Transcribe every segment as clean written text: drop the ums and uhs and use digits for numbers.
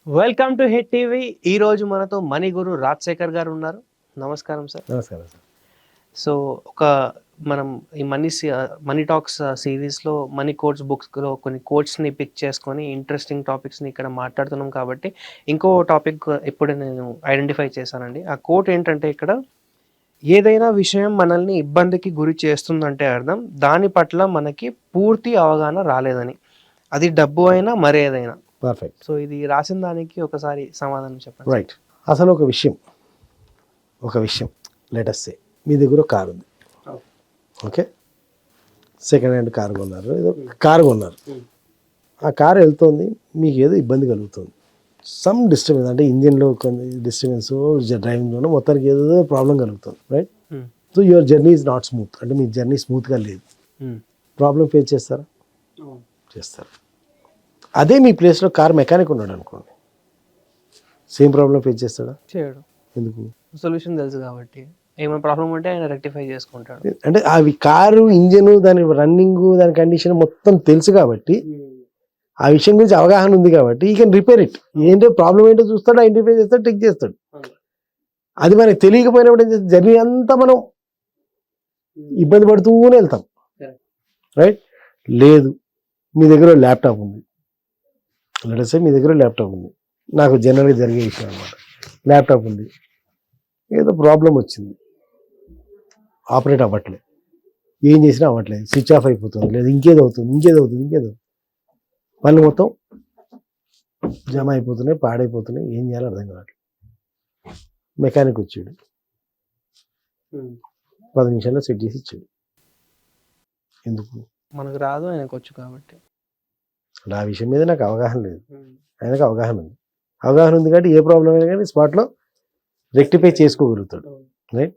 Welcome to hit TV. ఈ రోజు మనతో మనీ గురు రాజశేఖర్ గారు ఉన్నారు. నమస్కారం సార్. నమస్కారం సార్. సో మనం ఈ మనీ టాక్స్ సిరీస్లో మనీ కోట్స్ బుక్స్లో కొన్ని కోట్స్ని పిక్ చేసుకొని ఇంట్రెస్టింగ్ టాపిక్స్ని ఇక్కడ మాట్లాడుతున్నాం కాబట్టి ఇంకో టాపిక్ ఇప్పుడే నేను ఐడెంటిఫై చేశానండి. ఆ కోట్ ఏంటంటే ఇక్కడ ఏదైనా విషయం మనల్ని ఇబ్బందికి గురి చేస్తుందంటే అర్థం దాని పట్ల మనకి పూర్తి అవగాహన రాలేదని. అది డబ్బు అయినా మరేదైనా. పర్ఫెక్ట్. సో ఇది రాసిన దానికి ఒకసారి సమాధానం చెప్పండి. రైట్. అసలు ఒక విషయం లెటస్ సే మీ దగ్గర కారు ఉంది. ఓకే, సెకండ్ హ్యాండ్ కారు కొన్నారు, ఏదో కారు కొన్నారు. ఆ కారు వెళ్తుంది, మీకు ఏదో ఇబ్బంది కలుగుతుంది, సమ్ డిస్టర్బెన్స్, అంటే ఇంజిన్లో కొన్ని డిస్టర్బెన్స్, డ్రైవింగ్లోనూ మొత్తానికి ఏదో ప్రాబ్లం కలుగుతుంది. Right. So your journey is not smooth, అంటే మీ జర్నీ స్మూత్గా లేదు. ప్రాబ్లం ఫేస్ చేస్తారా? చేస్తారు. అదే మీ ప్లేస్లో కార్ మెకానిక్ ఉన్నాడు అనుకోండి, సేమ్ ప్రాబ్లం ఫేస్ చేస్తాడా? చేయడు. ఎందుకు? సొల్యూషన్ తెలుసు కాబట్టి. ఏమైనా ప్రాబ్లం ఉంటే ఆయన రెక్టిఫై చేసుకుంటాడు. అంటే అవి కారు ఇంజన్, దాని రన్నింగ్, దాని కండిషన్ మొత్తం తెలుసు కాబట్టి, ఆ విషయం గురించి అవగాహన ఉంది కాబట్టి ఈ కెన్ రిపేర్ ఇట్. ఏంటో ప్రాబ్లం ఏంటో చూస్తాడు, ఐడెంటిఫై చేస్తాడు, టెక్ చేస్తాడు. అది మనకి తెలియకపోయినప్పుడు ఏం చేస్తాం, జర్నీ అంతా మనం ఇబ్బంది పడుతూనే వెళ్తాం. రైట్. లేదు, మీ దగ్గర ల్యాప్టాప్ ఉంది, లేటెస్ట్ మీ దగ్గర ల్యాప్టాప్ ఉంది, నాకు జనరల్గా జరిగే విషయం అనమాట. ల్యాప్టాప్ ఉంది, ఏదో ప్రాబ్లం వచ్చింది, ఆపరేట్ అవ్వట్లేదు, ఏం చేసినా అవ్వట్లేదు, స్విచ్ ఆఫ్ అయిపోతుంది, లేదు ఇంకేదో అవుతుంది, మళ్ళీ మొత్తం జమ అయిపోతున్నాయి, పాడైపోతున్నాయి, ఏం చేయాలో అర్థం కావట్లేదు. మెకానిక్ వచ్చాడు, 10 నిమిషాల్లో సెట్ చేసి ఇచ్చాడు. ఎందుకు? మనకు రాదు, ఆయనకు వచ్చు కాబట్టి. ఆ విషయం మీద నాకు అవగాహన లేదు, ఆయనకు అవగాహన ఉంది. అవగాహన ఉంది కాబట్టి ఏ ప్రాబ్లం అయినా కానీ స్పాట్లో రెక్టిఫై చేసుకోగలుగుతాడు. రైట్.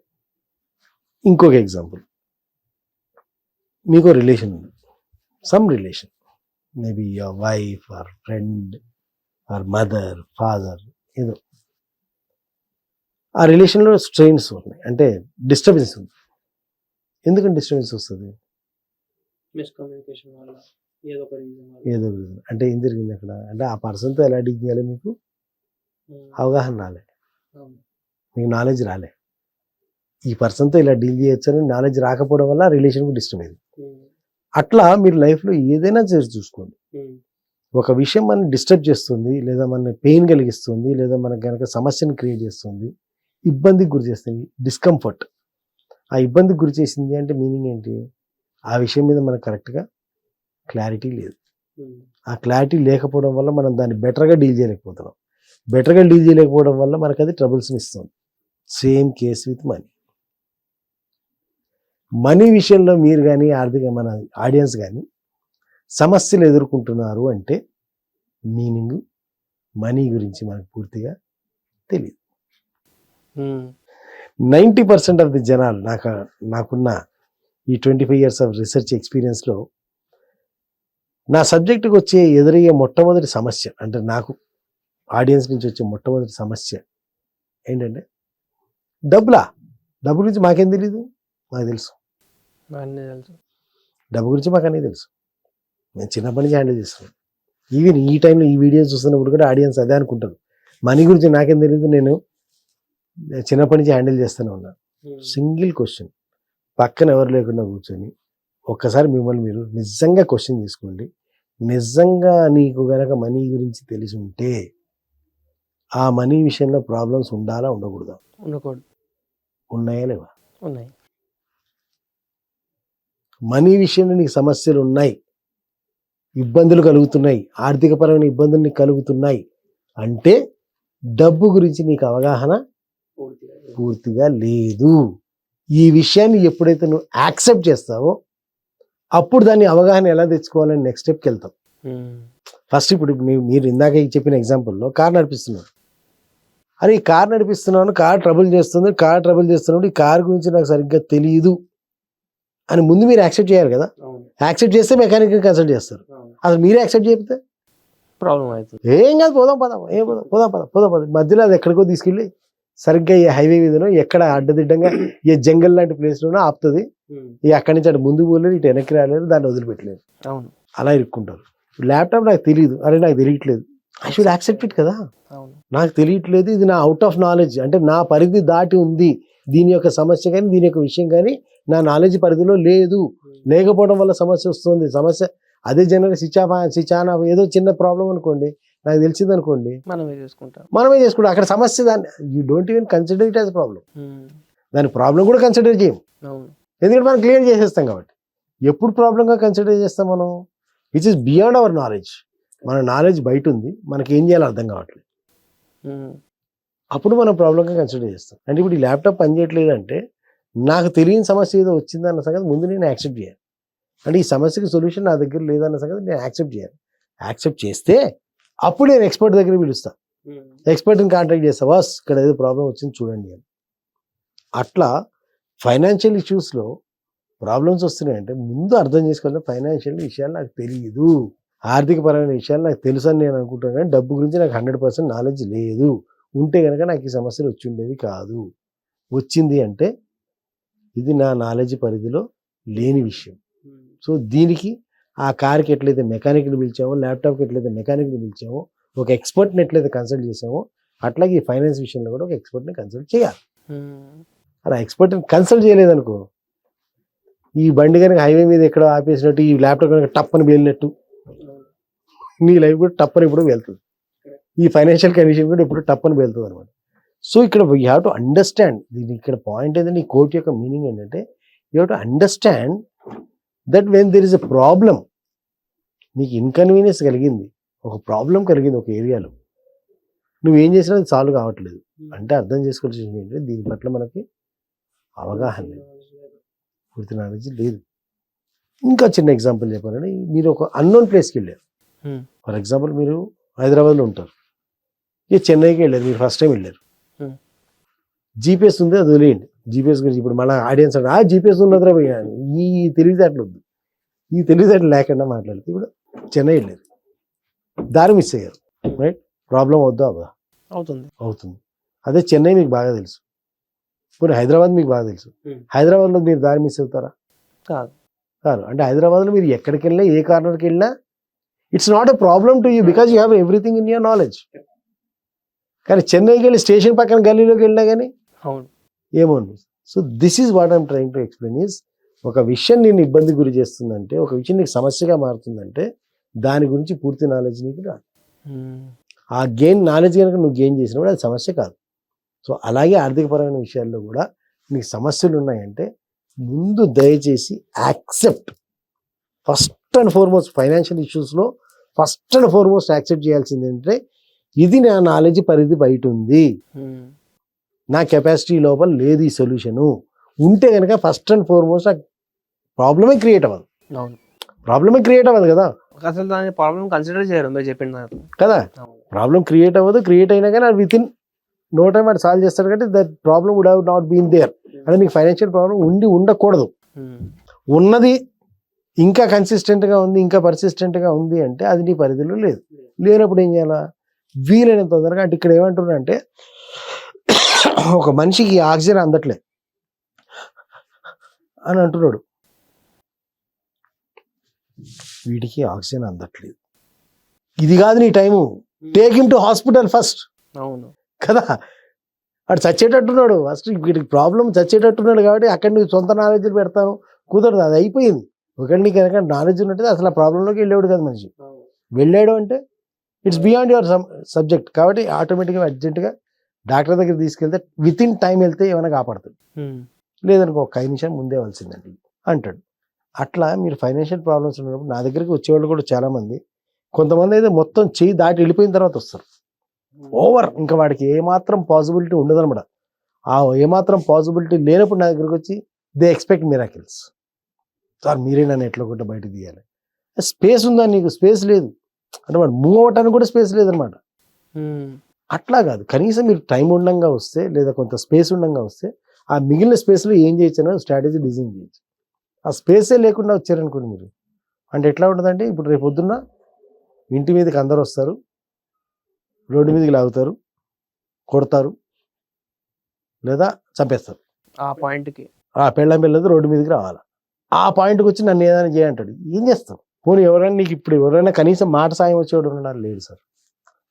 ఇంకొక ఎగ్జాంపుల్, మీకు రిలేషన్ ఉంది, some relation, maybe your wife or friend or mother, father, ఏదో ఆ రిలేషన్లో స్ట్రెయిన్స్ ఉన్నాయి, అంటే డిస్టర్బెన్స్ ఉంది. ఎందుకంటే డిస్టర్బెన్స్ వస్తుంది? మిస్కమ్యూనికేషన్ వల్ల, ఏదో ఒక రీజన్. అంటే ఏం జరిగింది అక్కడ? అంటే ఆ పర్సన్తో ఎలా డీల్ చేయాలి మీకు అవగాహన రాలే, మీకు నాలెడ్జ్ రాలే. ఈ పర్సన్తో ఇలా డీల్ చేయొచ్చు అని నాలెడ్జ్ రాకపోవడం వల్ల రిలేషన్కి డిస్టర్బ్ అయింది. అట్లా మీరు లైఫ్లో ఏదైనా చేసి చూసుకోండి. ఒక విషయం మనం డిస్టర్బ్ చేస్తుంది, లేదా మన పెయిన్ కలిగిస్తుంది, లేదా మనకు కనుక సమస్యను క్రియేట్ చేస్తుంది, ఇబ్బందికి గురి చేస్తుంది, డిస్కంఫర్ట్. ఆ ఇబ్బందికి గురి చేసింది అంటే మీనింగ్ ఏంటి? ఆ విషయం మీద మనకు కరెక్ట్గా క్లారిటీ లేదు. ఆ క్లారిటీ లేకపోవడం వల్ల మనం దాన్ని బెటర్గా డీల్ చేయలేకపోతున్నాం. బెటర్గా డీల్ చేయలేకపోవడం వల్ల మనకు అది ట్రబుల్స్ని ఇస్తుంది. సేమ్ కేస్ విత్ మనీ విషయంలో మీరు కానీ మన ఆడియన్స్ కానీ సమస్యలు ఎదుర్కొంటున్నారు అంటే మీనింగ్ మనీ గురించి మనకు పూర్తిగా తెలియదు. 90% ఆఫ్ ది జనాలు, నాకున్న ఈ 25 years ఆఫ్ రీసెర్చ్ ఎక్స్పీరియన్స్లో నా సబ్జెక్టుకి వచ్చే ఎదురయ్యే మొట్టమొదటి సమస్య, అంటే నాకు ఆడియన్స్ నుంచి వచ్చే మొట్టమొదటి సమస్య ఏంటంటే డబ్బు గురించి మాకేం తెలీదు, మాకు తెలుసు. డబ్బు గురించి మాకు అన్నీ తెలుసు, నేను చిన్నప్పటి నుంచి హ్యాండిల్ చేస్తున్నాను. ఈవెన్ ఈ టైంలో ఈ వీడియోస్ చూస్తున్నప్పుడు కూడా ఆడియన్స్ అదే అనుకుంటారు, మనీ గురించి నాకేం తెలియదు, నేను చిన్నప్పటి నుంచి హ్యాండిల్ చేస్తూనే ఉన్నాను. సింగిల్ క్వశ్చన్, పక్కన ఎవరు లేకుండా కూర్చొని ఒక్కసారి మిమ్మల్ని మీరు నిజంగా క్వశ్చన్ చేసుకోండి. నిజంగా నీకు గనక మనీ గురించి తెలిసి ఉంటే ఆ మనీ విషయంలో ప్రాబ్లమ్స్ ఉండాలా ఉండకూడదా? ఉండకూడదు. ఉన్నాయా లేవా? ఉన్నాయి. మనీ విషయంలో నీకు సమస్యలు ఉన్నాయి, ఇబ్బందులు కలుగుతున్నాయి, ఆర్థికపరమైన ఇబ్బందులు కలుగుతున్నాయి అంటే డబ్బు గురించి నీకు అవగాహన పూర్తిగా లేదు. ఈ విషయాన్ని ఎప్పుడైతే నువ్వు యాక్సెప్ట్ చేస్తావో అప్పుడు దాన్ని అవగాహన ఎలా తెచ్చుకోవాలని నెక్స్ట్ స్టెప్కి వెళ్తాం. ఫస్ట్ ఇప్పుడు మీరు ఇందాక చెప్పిన ఎగ్జాంపుల్లో కార్ నడిపిస్తున్నారు. అరే ఈ కార్ నడిపిస్తున్నాను, కార్ ట్రబుల్ చేస్తున్నప్పుడు ఈ కార్ గురించి నాకు సరిగ్గా తెలియదు అని ముందు మీరు యాక్సెప్ట్ చేయాలి కదా. యాక్సెప్ట్ చేస్తే మెకానిక్ని కన్సల్ట్ చేస్తారు. అసలు మీరే యాక్సెప్ట్ చేయకపోతే ప్రాబ్లం అవుతుంది. ఏం కాదు, పోదాం. మధ్యలో అది ఎక్కడికో తీసుకెళ్ళి సరిగ్గా ఏ హైవే మీదనో ఎక్కడ అడ్డదిడ్డంగా ఏ జంగల్ లాంటి ప్లేస్లోనో ఆపుతుంది. అక్కడి నుంచి అటు ముందుకు పోలేదు, ఇటు వెనక్కి రాలేదు, దాన్ని వదిలిపెట్టలేదు. అవును, అలా ఇరుక్కుంటారు. ల్యాప్టాప్ నాకు తెలియదు, అరే నాకు తెలియట్లేదు, ఐ షుడ్ యాక్సెప్ట్ ఇట్ కదా. అవును. నాకు తెలియట్లేదు, ఇది నా అవుట్ ఆఫ్ నాలెడ్జ్, అంటే నా పరిధి దాటి ఉంది, దీని యొక్క సమస్య కానీ దీని యొక్క విషయం కానీ నా నాలెడ్జ్ పరిధిలో లేదు, లేకపోవడం వల్ల సమస్య వస్తుంది. సమస్య అదే జనరల్ సిచానా ఏదో చిన్న ప్రాబ్లం అనుకోండి, నాకు తెలిసింది అనుకోండి, మనమే చేసుకుంటాం. అక్కడ సమస్య దాన్ని you don't even consider it as problem. దాని ప్రాబ్లం కూడా కన్సిడర్ చేయం, ఎందుకంటే మనం క్లియర్ చేసేస్తాం కాబట్టి. ఎప్పుడు ప్రాబ్లంగా కన్సిడర్ చేస్తాం మనం? Which is beyond our knowledge. మన నాలెడ్జ్ బయట ఉంది, మనకి ఏం చేయాలో అర్థం కావట్లేదు, అప్పుడు మనం ప్రాబ్లంగా కన్సిడర్ చేస్తాం. అంటే ఇప్పుడు ఈ ల్యాప్టాప్ పనిచేయట్లేదు అంటే నాకు తెలియని సమస్య ఏదో వచ్చిందన్న సంగతి ముందు నేను యాక్సెప్ట్ చేయాలి. అంటే ఈ సమస్యకి సొల్యూషన్ నా దగ్గర లేదన్న సంగతి నేను యాక్సెప్ట్ చేయాలి. యాక్సెప్ట్ చేస్తే అప్పుడు నేను ఎక్స్పర్ట్ దగ్గర పిలుస్తాను, ఎక్స్పర్ట్ని కాంటాక్ట్ చేస్తా, బాస్ ఇక్కడ ఏదో ప్రాబ్లం వచ్చింది చూడండి అని. అట్లా ఫైనాన్షియల్ ఇష్యూస్లో ప్రాబ్లమ్స్ వస్తున్నాయంటే ముందు అర్థం చేసుకోవాలి, ఫైనాన్షియల్ విషయాలు నాకు తెలియదు, ఆర్థిక పరమైన విషయాలు నాకు తెలుసు అని నేను అనుకుంటాను, కానీ డబ్బు గురించి నాకు 100% నాలెడ్జ్ లేదు. ఉంటే కనుక నాకు ఈ సమస్యలు వచ్చి ఉండేవి కాదు. వచ్చింది అంటే ఇది నా నాలెడ్జ్ పరిధిలో లేని విషయం. సో దీనికి ఆ కార్కి ఎట్లయితే మెకానిక్ని పిలిచామో, ల్యాప్టాప్కి ఎట్లయితే మెకానిక్ని పిలిచామో, ఒక ఎక్స్పర్ట్ని ఎట్లయితే కన్సల్ట్ చేసామో, అట్లాగే ఈ ఫైనాన్స్ విషయంలో కూడా ఒక ఎక్స్పర్ట్ని కన్సల్ట్ చేయాలి. అలా ఎక్స్పర్ట్ని కన్సల్ట్ చేయలేదనుకో, ఈ బండి కనుక హైవే మీద ఎక్కడో ఆపేసినట్టు, ఈ ల్యాప్టాప్ కనుక టప్పని వెళ్ళినట్టు నీ లైఫ్ కూడా టప్పని ఇప్పుడు వెళ్తుంది, ఈ ఫైనాన్షియల్ కండిషన్ కూడా ఇప్పుడు టప్పని వెళ్తుంది అనమాట. సో ఇక్కడ యూ హ్యావ్ టు అండర్స్టాండ్, దీని ఇక్కడ పాయింట్ ఏంటంటే, ఈ కోట్ యొక్క మీనింగ్ ఏంటంటే, you have to understand that when there is a problem, నీకు ఇన్కన్వీనియన్స్ కలిగింది, ఒక ప్రాబ్లం కలిగింది ఒక ఏరియాలో, నువ్వేం చేసినా అది సాల్వ్ కావట్లేదు అంటే అర్థం చేసుకోవాల్సింది ఏంటంటే దీని పట్ల మనకి అవగాహన లేదు, పూర్తి నాలెడ్జ్ లేదు. ఇంకా చిన్న ఎగ్జాంపుల్ చెప్పాలంటే, మీరు ఒక అన్నోన్ ప్లేస్కి వెళ్ళారు, ఫర్ ఎగ్జాంపుల్ మీరు హైదరాబాద్లో ఉంటారు, ఇక చెన్నైకి వెళ్ళారు, మీరు ఫస్ట్ టైం వెళ్ళారు, జీపీఎస్ ఉంది అది వదిలేయండి, జీపీఎస్ గురించి ఇప్పుడు మన ఆడియన్స్ అంటే జీపీఎస్ ఉన్నదిరా భయ్యా, ఈ తెలివితేటలు వద్దు, ఈ తెలివితేటలు లేకుండా మాట్లాడితే, ఇప్పుడు చెన్నై వెళ్ళారు, దారి మిస్ అయ్యారు, రైట్? ప్రాబ్లం వద్దా? అవదా? అవుతుంది. అదే చెన్నై మీకు బాగా తెలుసు, ఇప్పుడు హైదరాబాద్ మీకు బాగా తెలుసు, హైదరాబాద్లో మీరు దారి మిస్ అవుతారా? కాదు. అంటే హైదరాబాద్లో మీరు ఎక్కడికి వెళ్ళినా, ఏ కార్నర్కి వెళ్ళినా, it's not a problem to you because you have everything in your knowledge. కానీ చెన్నైకి వెళ్ళి స్టేషన్ పక్కన గల్లీలోకి వెళ్ళినా కానీ ఏమో. So this is what I'm trying to explain is, ఒక విషయం నేను ఇబ్బంది గురి చేస్తుందంటే, ఒక విషయం నీకు సమస్యగా మారుతుందంటే దాని గురించి పూర్తి నాలెడ్జ్ నీకు రాదు. ఆ నాలెడ్జ్ కనుక నువ్వు గెయిన్ చేసినప్పుడు అది సమస్య కాదు. సో అలాగే ఆర్థికపరమైన విషయాల్లో కూడా నీకు సమస్యలు ఉన్నాయంటే ముందు దయచేసి accept, first and foremost financial ఇష్యూస్లో ఫస్ట్ అండ్ ఫార్మోస్ట్ యాక్సెప్ట్ చేయాల్సింది ఏంటంటే, ఇది నా నాలెడ్జ్ పరిధి బయట ఉంది, నా కెపాసిటీ లోపల లేదు ఈ సొల్యూషను. ఉంటే కనుక ఫస్ట్ అండ్ ఫార్మోస్ట్ ప్రాబ్లమే క్రియేట్ అవ్వదు. కదా అసలు దాని ప్రాబ్లం కన్సిడర్ చేయరు మీరు చెప్పిన కదా. ప్రాబ్లం క్రియేట్ అవ్వదు, క్రియేట్ అయినా కానీ అది విత్ ఇన్ నో టైం వాడు సాల్వ్ చేస్తాడు. కాబట్టి that problem would have not been there. అంటే మీకు ఫైనాన్షియల్ ప్రాబ్లం ఉండకూడదు. ఉన్నది ఇంకా కన్సిస్టెంట్గా ఉంది, ఇంకా పర్సిస్టెంట్గా ఉంది అంటే అది నీ పరిధిలో లేదు. లేనప్పుడు ఏం చేయాలా? వీలైనంత తొందరగా. అంటే ఇక్కడ ఏమంటున్నా అంటే, ఒక మనిషికి ఆక్సిజన్ అందట్లే అని అంటున్నాడు, వీడికి ఆక్సిజన్ అందట్లేదు, ఇది కాదు నీ time, take him to hospital first. అవును కదా. వాడు చచ్చేటట్టున్నాడు ఫస్ట్, వీడికి ప్రాబ్లం చచ్చేటట్టున్నాడు కాబట్టి అక్కడ నీకు సొంత నాలెడ్జ్లు పెడతాను కుదరదు, అది అయిపోయింది. ఒకటి నీకు కనుక నాలెడ్జ్ ఉన్నట్టు అసలు ఆ ప్రాబ్లంలోకి వెళ్ళేవాడు కదా మనిషి. వెళ్ళాడు అంటే ఇట్స్ బియాండ్ యువర్ సబ్జెక్ట్. కాబట్టి ఆటోమేటిక్గా అర్జెంటుగా డాక్టర్ దగ్గర తీసుకెళ్తే విత్ ఇన్ టైం వెళ్తే ఏమైనా కాపాడుతుంది, లేదనుకో ఒక 5 నిమిషాలు ముందే వెళ్ళాల్సిందండి అంటాడు. అట్లా మీరు ఫైనాన్షియల్ ప్రాబ్లమ్స్ ఉన్నప్పుడు నా దగ్గరికి వచ్చేవాళ్ళు కూడా చాలామంది, కొంతమంది అయితే మొత్తం చేయి దాటి వెళ్ళిపోయిన తర్వాత వస్తారు. ఓవర్ ఇంకా వాడికి ఏమాత్రం పాసిబిలిటీ ఉండదన్నమాట. ఆ ఏమాత్రం పాసిబిలిటీ లేనప్పుడు నా దగ్గరికి వచ్చి దే ఎక్స్పెక్ట్ మిరాకిల్స్. సార్ మీరే నన్ను ఎట్లా కొట్ట బయటకు తీయాలి. స్పేస్ ఉందా నీకు? స్పేస్ లేదు అంటే వాడు మూవ్ అవ్వటానికి కూడా స్పేస్ లేదనమాట. అట్లా కాదు, కనీసం మీరు టైం ఉండంగా వస్తే లేదా కొంత స్పేస్ ఉండంగా వస్తే ఆ మిగిలిన స్పేస్లో ఏం చేయొచ్చు అనేది స్ట్రాటజీ డిజైన్ చేయొచ్చు. ఆ స్పేసే లేకుండా వచ్చారనుకోండి మీరు, అంటే ఎట్లా ఉంటుందంటే, ఇప్పుడు రేపు పొద్దున్న ఇంటి మీదకి అందరు వస్తారు, రోడ్డు మీదకి లాగుతారు, కొడతారు లేదా చంపేస్తారు. ఆ పాయింట్కి ఆ పెళ్ళం పిల్లది రోడ్డు మీదకి రావాలి. ఆ పాయింట్కి వచ్చి నన్ను ఏదైనా చేయంటాడు. ఏం చేస్తావు? పోనీ ఎవరైనా నీకు ఇప్పుడు ఎవరైనా కనీసం మాట సాయం వచ్చేవాడు ఉన్నాడు? లేడు సార్.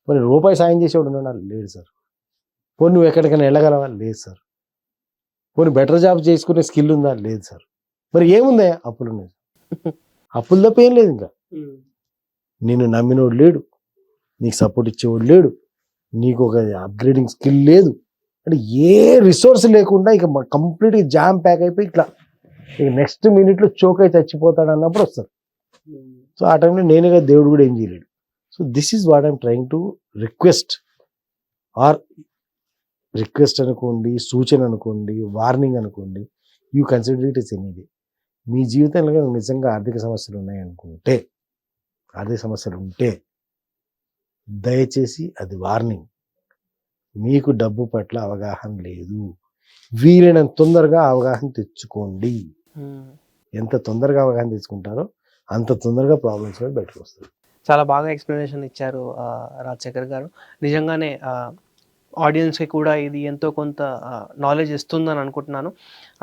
మరి రూపాయి సాయం చేసేవాడు ఉన్నాడా? లేదు సార్. పోనీ నువ్వు ఎక్కడికైనా వెళ్ళగలవా? లేదు సార్. పోనీ బెటర్ జాబ్ చేసుకునే స్కిల్ ఉందా? లేదు సార్. మరి ఏముందా? అప్పులు ఉన్నాయి. అప్పులు తప్ప ఏం లేదు. ఇంకా నిన్ను నమ్మినోడు లేడు, నీకు సపోర్ట్ ఇచ్చేవాడు లేడు, నీకు ఒక అప్గ్రేడింగ్ స్కిల్ లేదు, అంటే ఏ రిసోర్స్ లేకుండా ఇక కంప్లీట్గా జామ్ ప్యాక్ అయిపోయి ఇట్లా ఇక నెక్స్ట్ మినిట్లో చోక్ అయి చచ్చిపోతాడు అన్నప్పుడు వస్తారు. సో ఆ టైంలో నేనే దేవుడు కూడా ఏం చేయలేడు. So this is what I'm trying to request అనుకోండి, సూచన అనుకోండి, వార్నింగ్ అనుకోండి, you consider it is any day. మీ జీవితంలో కనుక నిజంగా ఆర్థిక సమస్యలు ఉన్నాయనుకుంటే, ఆర్థిక సమస్యలు ఉంటే దయచేసి అది వార్నింగ్. మీకు డబ్బు పట్ల అవగాహన లేదు, వీలైనంత తొందరగా అవగాహన తెచ్చుకోండి. ఎంత తొందరగా అవగాహన తెచ్చుకుంటారో అంత తొందరగా ప్రాబ్లమ్స్ బయటకు వస్తుంది. చాలా బాగా ఎక్స్ప్లెనేషన్ ఇచ్చారు రాజశేఖర్ గారు. నిజంగానే ఆడియన్స్కి కూడా ఇది ఎంతో కొంత నాలెడ్జ్ ఇస్తుందని అనుకుంటున్నాను.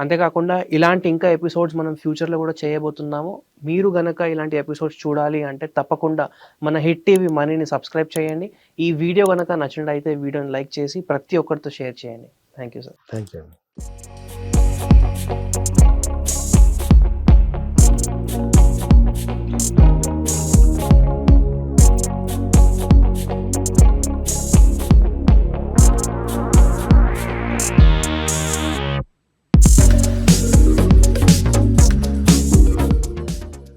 అంతేకాకుండా ఇలాంటి ఇంకా ఎపిసోడ్స్ మనం ఫ్యూచర్లో కూడా చేయబోతున్నాము. మీరు గనక ఇలాంటి ఎపిసోడ్స్ చూడాలి అంటే తప్పకుండా మన హిట్ టీవీ మనీని సబ్స్క్రైబ్ చేయండి. ఈ వీడియో కనుక నచ్చినట్లయితే వీడియోని లైక్ చేసి ప్రతి ఒక్కరితో షేర్ చేయండి. Thank you sir. Thank you.